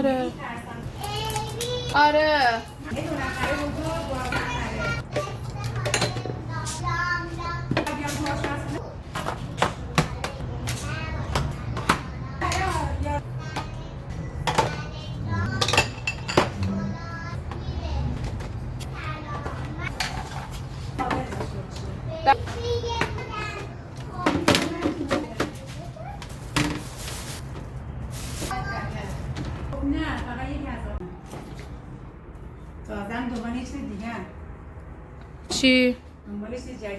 آره آره نه فقط یکی از تازه دنبال یه چیز دیگه چی؟ دنبال یه چیز جدید